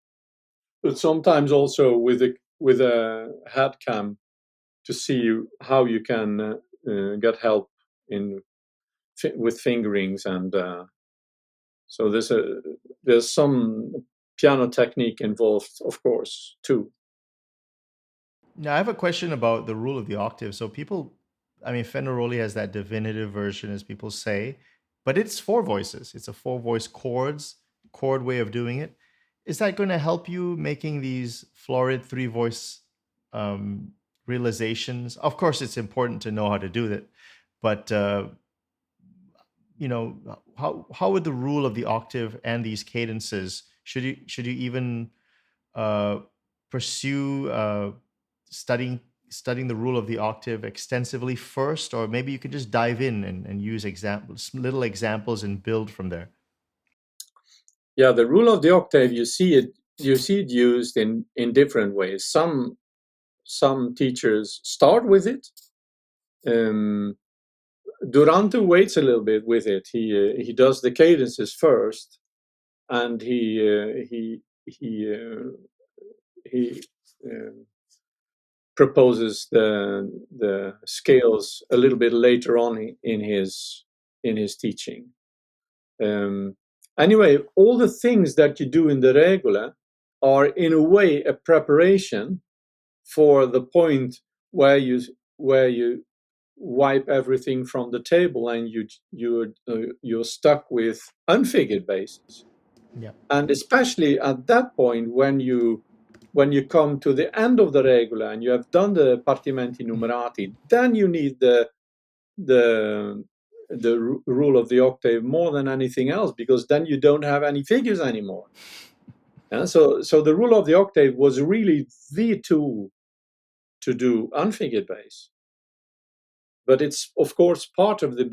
but sometimes also with a head cam to see how you can get help in with fingerings, and so there's some piano technique involved, of course, too. Now, I have a question about the rule of the octave. So people, I mean, Fenaroli has that divinative version, as people say, but it's four voices. It's a four voice chord way of doing it. Is that going to help you making these florid three voice um, realizations? Of course, it's important to know how to do that, but how would the rule of the octave and these cadences, should you even uh, pursue studying the rule of the octave extensively first, or maybe you could just dive in and use examples, little examples, and build from there? Yeah, the rule of the octave, you see it used in different ways. Some teachers start with it. Um, Durante waits a little bit with it. He does the cadences first, and he proposes the scales a little bit later on in his teaching. Anyway, all the things that you do in the regula are in a way a preparation for the point where you wipe everything from the table and you're stuck with unfigured bases. Yeah. And especially at that point, when you come to the end of the regula and you have done the partimenti numerati, then you need the rule of the octave more than anything else, because then you don't have any figures anymore. So the rule of the octave was really the tool to do unfigured bass. But it's of course part of the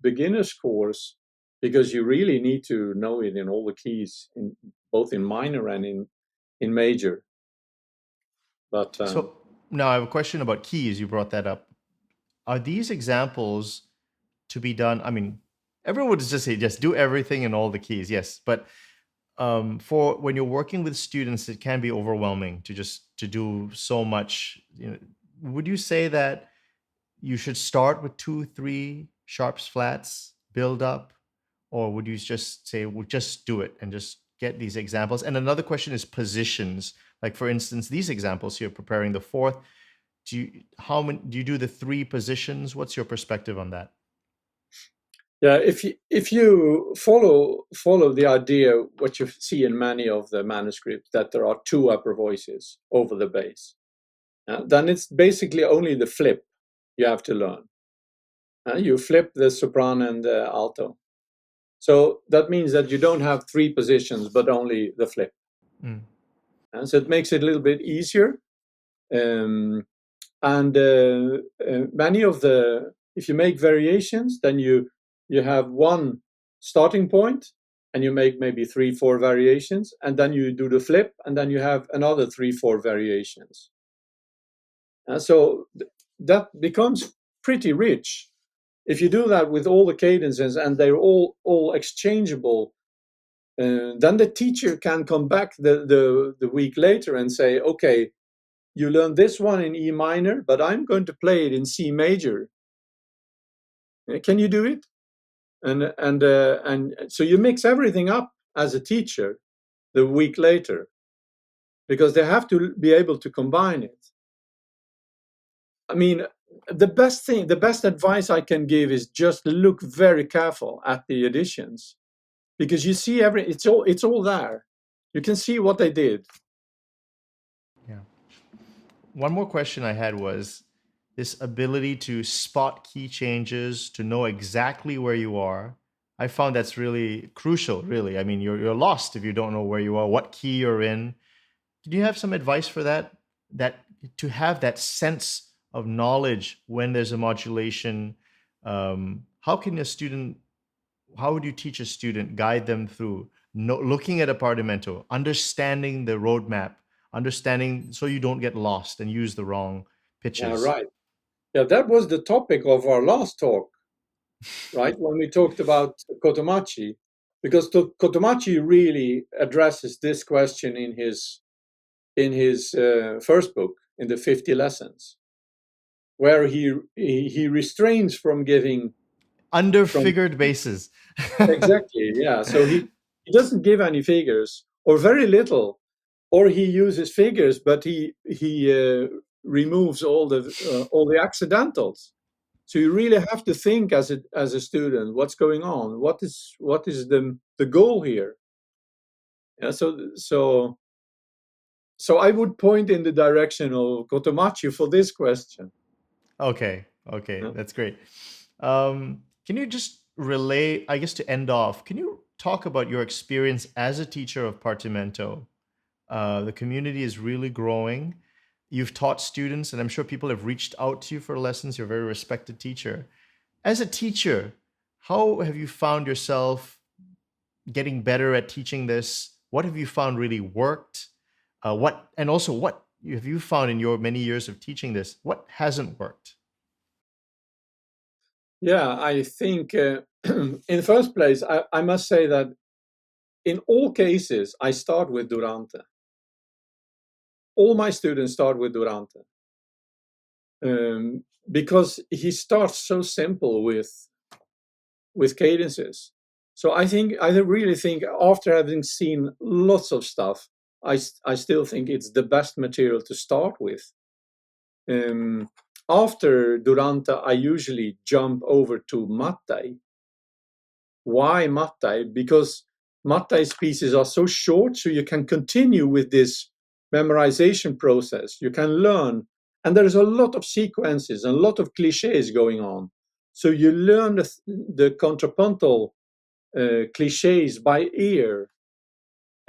beginner's course, because you really need to know it in all the keys, both in minor and in major. But So now I have a question about keys. You brought that up. Are these examples to be done? I mean, everyone would just say just do everything in all the keys, yes. But for when you're working with students, it can be overwhelming to do so much. Would you say that you should start with 2, 3 sharps, flats, build up, or would you just say, well, just do it and just get these examples? And another question is positions. Like for instance, these examples here, preparing the fourth. Do you do the 3 positions? What's your perspective on that? yeah, if you follow the idea, what you see in many of the manuscripts, that there are 2 upper voices over the bass, then it's basically only the flip you have to learn. You flip the soprano and the alto. So that means that you don't have 3 positions, but only the flip. Mm. So it makes it a little bit easier. Um, and many of if you make variations, then you have one starting point, and you make maybe 3, 4 variations, and then you do the flip, and then you have another 3, 4 variations. So that becomes pretty rich. If you do that with all the cadences and they're all exchangeable, then the teacher can come back the week later and say, okay, you learned this one in E minor, but I'm going to play it in C major. Can you do it? And so you mix everything up as a teacher the week later, because they have to be able to combine it. I mean, the best advice I can give is just look very careful at the editions, because you see it's all there. You can see what they did. Yeah. One more question I had was this ability to spot key changes, to know exactly where you are. I found that's really crucial, really. I mean, you're lost if you don't know where you are, what key you're in. Do you have some advice for that? That to have that sense of knowledge when there's a modulation, how can a student, how would you teach a student, guide them through looking at a partimento, understanding the roadmap, understanding so you don't get lost and use the wrong Yeah, pitches? right. Yeah, that was the topic of our last talk, right? When we talked about Cotomaci, because Cotomaci really addresses this question in his first book, in the 50 lessons, where he restrains from giving from Underfigured bases. exactly, yeah. So he doesn't give any figures, or very little, or he uses figures, but he removes all the accidentals. So you really have to think as a student, what's going on? What is the goal here? Yeah, so I would point in the direction of Cotomachi for this question. Okay, okay, Yeah. that's great. Can you just relay, I guess, to end off, can you talk about your experience as a teacher of Partimento? The community is really growing. You've taught students, and I'm sure people have reached out to you for lessons. You're a very respected teacher. As a teacher, how have you found yourself getting better at teaching this? What have you found really worked? What have you found in your many years of teaching this? What hasn't worked? Yeah, I think in the first place, I must say that in all cases, I start with Durante. All my students start with Durante because he starts so simple with cadences. So I really think after having seen lots of stuff, I still think it's the best material to start with. After Durante, I usually jump over to Mattei. Why Mattei? Because Mattei's pieces are so short, so you can continue with this memorization process. You can learn, and there's a lot of sequences and a lot of cliches going on. So you learn the contrapuntal cliches by ear,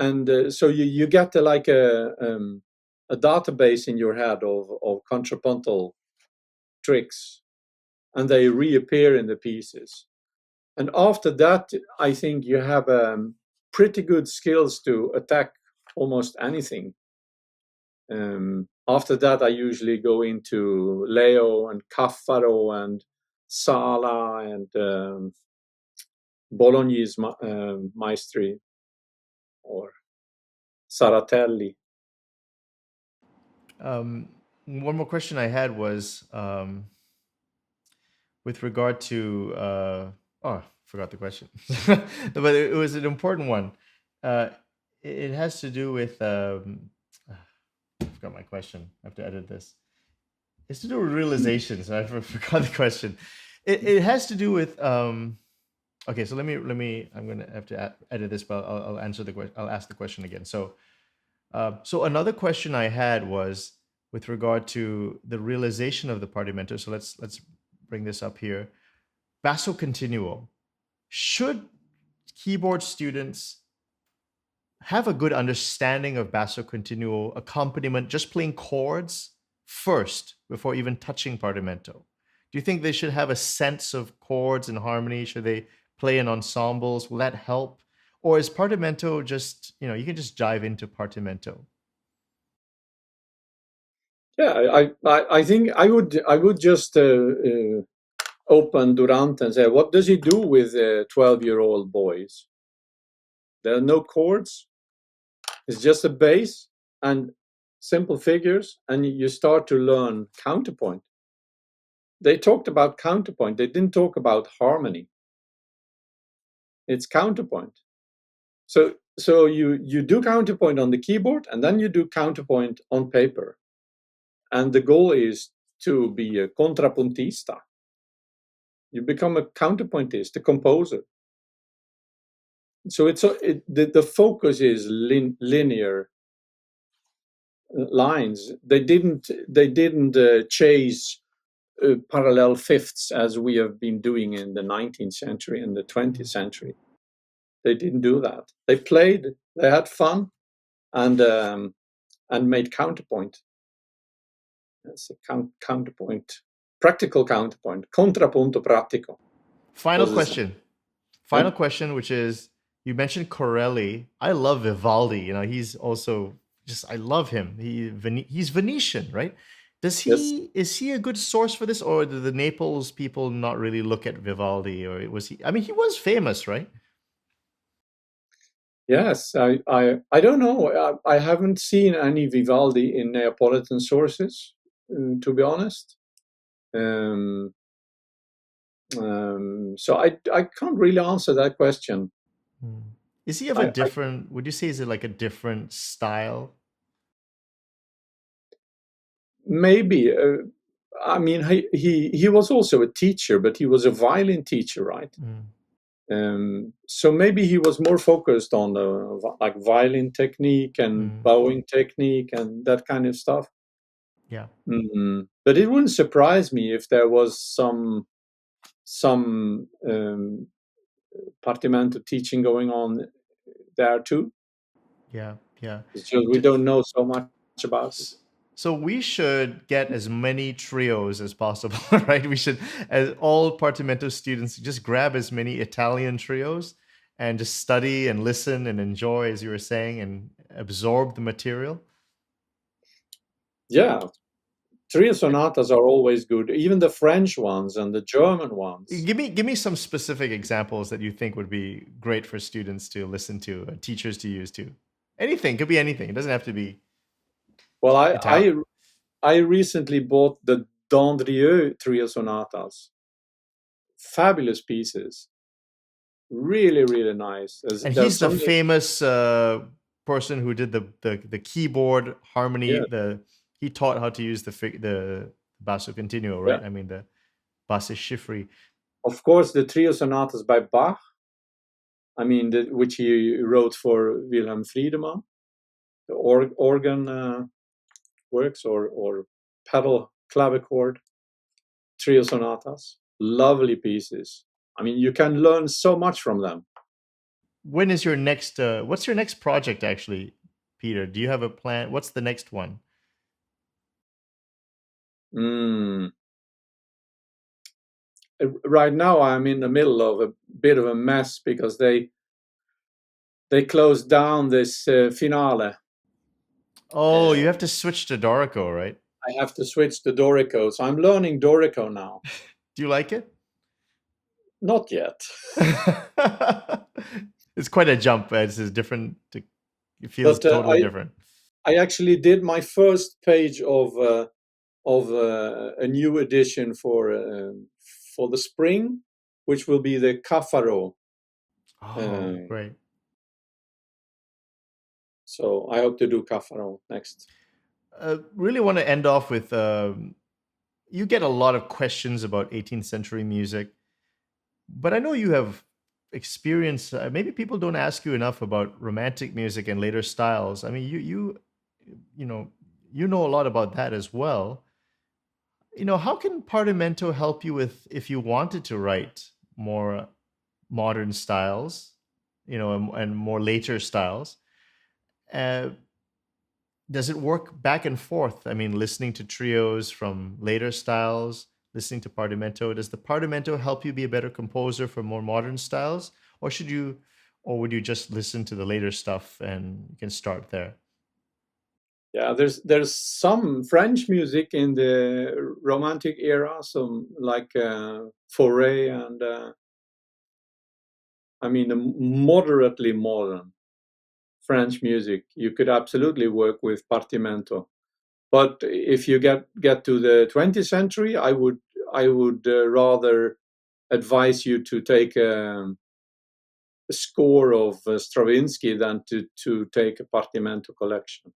and so you get like a database in your head of contrapuntal tricks, and they reappear in the pieces. And after that, I think you have pretty good skills to attack almost anything. After that, I usually go into Leo and Cafaro and Sala and Bologna's maestri or Saratelli. One more question I had was with regard to I forgot the question, but it was an important one. It has to do with I forgot my question. I have to edit this. It's to do with realizations. I forgot the question. It has to do with okay. So let me. I'm gonna have to edit this, but I'll answer the question. I'll ask the question again. So another question I had was with regard to the realization of the partimento. So let's bring this up here. Basso continuo. Should keyboard students have a good understanding of basso continuo accompaniment, just playing chords first before even touching partimento? Do you think they should have a sense of chords and harmony? Should they play in ensembles? Will that help? Or is partimento just, you can just dive into partimento? Yeah, I think I would just open Durante and say, what does he do with 12-year-old boys? There are no chords. It's just a bass and simple figures, and you start to learn counterpoint. They talked about counterpoint. They didn't talk about harmony. It's counterpoint. So you do counterpoint on the keyboard, and then you do counterpoint on paper. And the goal is to be a contrapuntista. You become a counterpointist, a composer. So the focus is linear lines. They didn't chase parallel fifths as we have been doing in the 19th century and the 20th century. They didn't do that. They played, they had fun, and made counterpoint. It's a counterpoint, practical counterpoint, contrapunto pratico. Final question. Final question, which is, you mentioned Corelli. I love Vivaldi. He's also I love him. He's Venetian, right? Is he a good source for this, or do the Naples people not really look at Vivaldi, or was he? I mean, he was famous, right? Yes, I don't know. I haven't seen any Vivaldi in Neapolitan sources, to be honest. So I can't really answer that question. Is he of a different? Would you say is it like a different style? Maybe. I mean, he was also a teacher, but he was a violin teacher, right? So maybe he was more focused on like violin technique and bowing technique and that kind of stuff. Yeah. But it wouldn't surprise me if there was some Partimento teaching going on there too. Yeah, yeah. It's just we don't know so much about it. So we should get as many trios as possible, right? We should, as all Partimento students, just grab as many Italian trios and just study and listen and enjoy, as you were saying, and absorb the material. Yeah, trio sonatas are always good, even the French ones and the German ones. Give me some specific examples that you think would be great for students to listen to, teachers to use too. Anything, could be anything. It doesn't have to be Well, Italian. I recently bought the Dandrieux trio sonatas. Fabulous pieces, really nice. And There's he's the something, famous person who did the keyboard harmony. yeah, He taught how to use the basso continuo, yeah. right? I mean the basso chiffre. Of course, the trio sonatas by Bach. I mean, which he wrote for Wilhelm Friedemann, the organ works or pedal clavichord trio sonatas. Lovely pieces. I mean, you can learn so much from them. When is your next? What's your next project, actually, Peter? Do you have a plan? What's the next one? Mm. Right now, I'm in the middle of a bit of a mess because they closed down this finale. Oh, you have to switch to Dorico, right? I have to switch to Dorico, so I'm learning Dorico now. Do you like it? Not yet. It's quite a jump. It's different. It feels But totally different. I actually did my first page of a new edition for the spring, which will be the Cafaro. Oh, great. So I hope to do Cafaro next. Really want to end off with you get a lot of questions about 18th century music, but I know you have experience. Maybe people don't ask you enough about romantic music and later styles. I mean, you know you know a lot about that as well. How can Partimento help you with if you wanted to write more modern styles, and more later styles? Uh, does it work back and forth? I mean, listening to trios from later styles, listening to Partimento, does the Partimento help you be a better composer for more modern styles? Or would you just listen to the later stuff and you can start there? Yeah, there's some French music in the Romantic era, some like Fauré and I mean moderately modern French music. You could absolutely work with Partimento. But if you get to the 20th century, I would rather advise you to take a score of Stravinsky than to take a Partimento collection.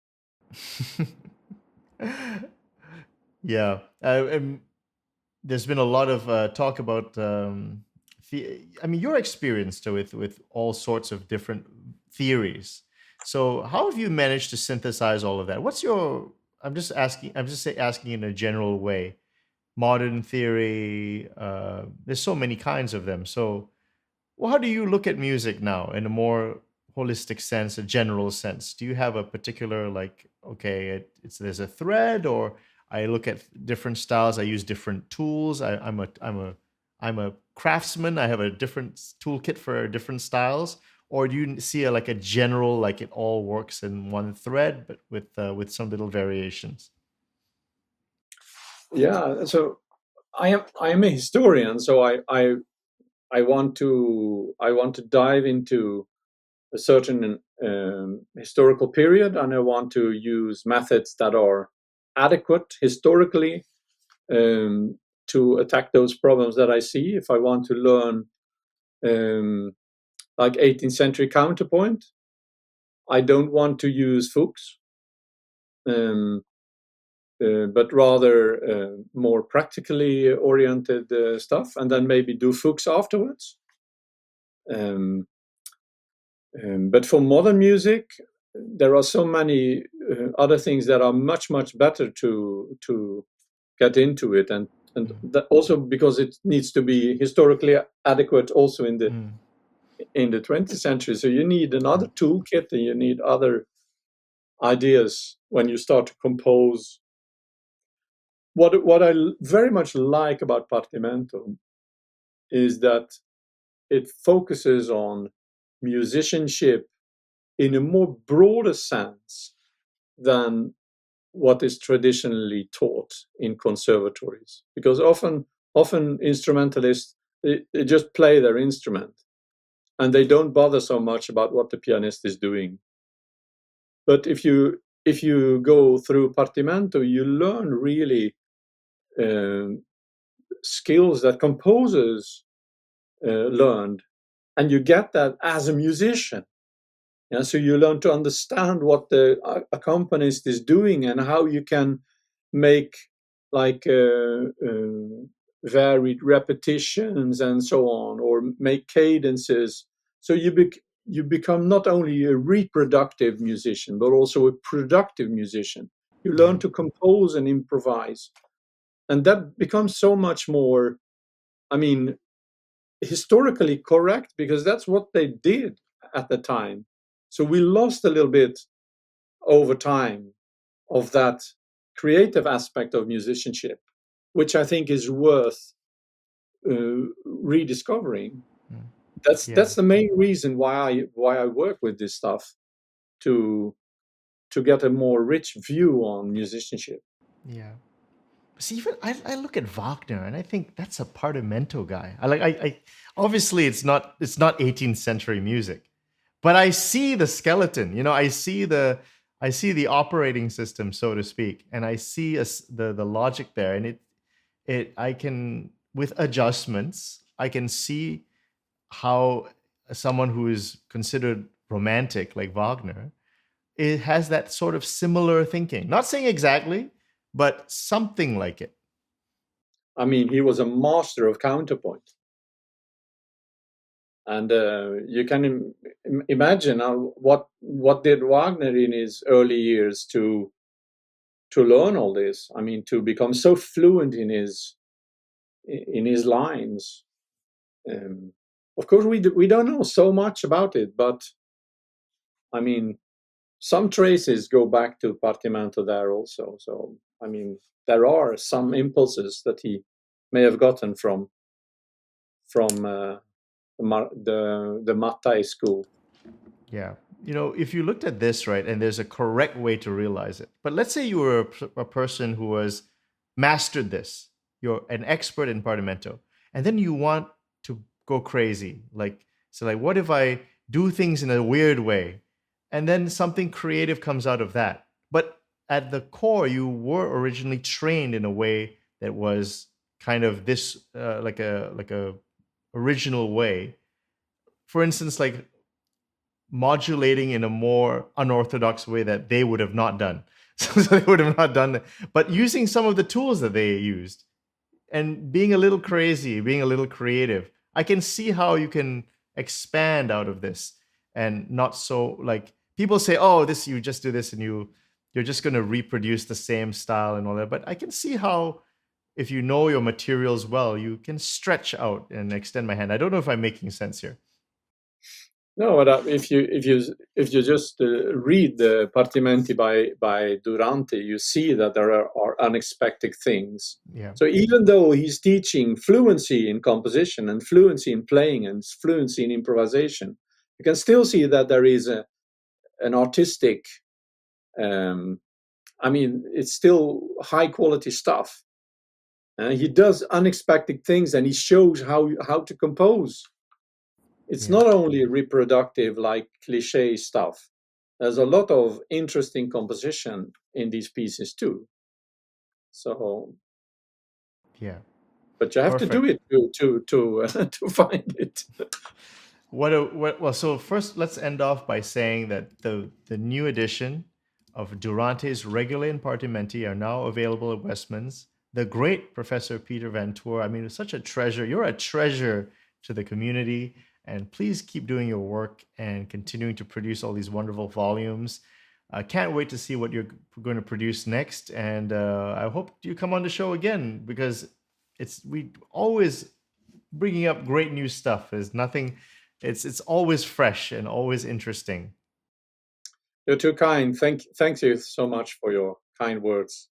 Yeah. There's been a lot of talk about I mean, you're experienced with all sorts of different theories. So how have you managed to synthesize all of that? What's your asking in a general way. Modern theory, there's so many kinds of them. So well, how do you look at music now in a more holistic sense, a general sense? Do you have a particular, like, okay, there's a thread, or I look at different styles, I use different tools. I'm a craftsman. I have a different toolkit for different styles. Or do you see like a general, like it all works in one thread, but with some little variations? Yeah, so I am a historian, so I want to dive into a certain historical period, and I want to use methods that are adequate historically to attack those problems that I see. If I want to learn like 18th century counterpoint, I don't want to use fugues, um, but rather more practically oriented stuff, and then maybe do fugues afterwards. Um, but for modern music, there are so many other things that are much better to get into it, and that also because it needs to be historically adequate also in the Mm. in the 20th century. So you need another toolkit, and you need other ideas when you start to compose. What I very much like about Partimento is that it focuses on musicianship in a more broader sense than what is traditionally taught in conservatories, because often instrumentalists, they just play their instrument and they don't bother so much about what the pianist is doing. But if you go through Partimento, you learn really skills that composers learned, and you get that as a musician. Yeah, so you learn to understand what the accompanist is doing and how you can make like varied repetitions and so on, or make cadences. So you become not only a reproductive musician, but also a productive musician. You Yeah. learn to compose and improvise. And that becomes so much more, I mean, historically correct, because that's what they did at the time. So we lost a little bit over time of that creative aspect of musicianship, which I think is worth rediscovering. Yeah. That's the main reason why I work with this stuff, to get a more rich view on musicianship. Yeah. See, even I look at Wagner and I think that's a Partimento guy. I obviously it's not 18th century music, but I see the skeleton. I see the operating system, so to speak, and I see the logic there, and it I can, with adjustments, I can see how someone who is considered romantic like Wagner, it has that sort of similar thinking. Not saying exactly, but something like it. I mean, he was a master of counterpoint. And you can imagine what did Wagner in his early years to learn all this. I mean, to become so fluent in his lines. Um, of course, we don't know so much about it, but I mean, some traces go back to Partimento there also. So I mean, there are some impulses that he may have gotten from the Mattei school. Yeah. If you looked at this, right, and there's a correct way to realize it, but let's say you were a person who was mastered this, you're an expert in Partimento, and then you want to go crazy. So, what if I do things in a weird way? And then something creative comes out of that. But at the core, you were originally trained in a way that was kind of this, like a original way. For instance, like modulating in a more unorthodox way that they would have not done. So they would have not done that. But using some of the tools that they used and being a little crazy, being a little creative, I can see how you can expand out of this and not so like people say, oh, this you just do this and you're just going to reproduce the same style and all that. But I can see how if you know your materials well, you can stretch out and extend my hand. I don't know if I'm making sense here. No, but if you just read the Partimenti by Durante, you see that there are unexpected things. Yeah. So even though he's teaching fluency in composition and fluency in playing and fluency in improvisation, you can still see that there is an artistic. I mean, it's still high quality stuff. He does unexpected things, and he shows how to compose. It's Yeah. not only reproductive like cliche stuff. There's a lot of interesting composition in these pieces too. So, Yeah. but you have to do Perfect. it to find it. Well, so first let's end off by saying that the new edition of Durante's Regole and Partimenti are now available at Westman's. The great Professor Peter Van Toor, I mean, it's such a treasure. You're a treasure to the community, and please keep doing your work and continuing to produce all these wonderful volumes. I can't wait to see what you're going to produce next, and I hope you come on the show again because we always bringing up great new stuff. There's nothing It's always fresh and always interesting. You're too kind. Thank you so much for your kind words.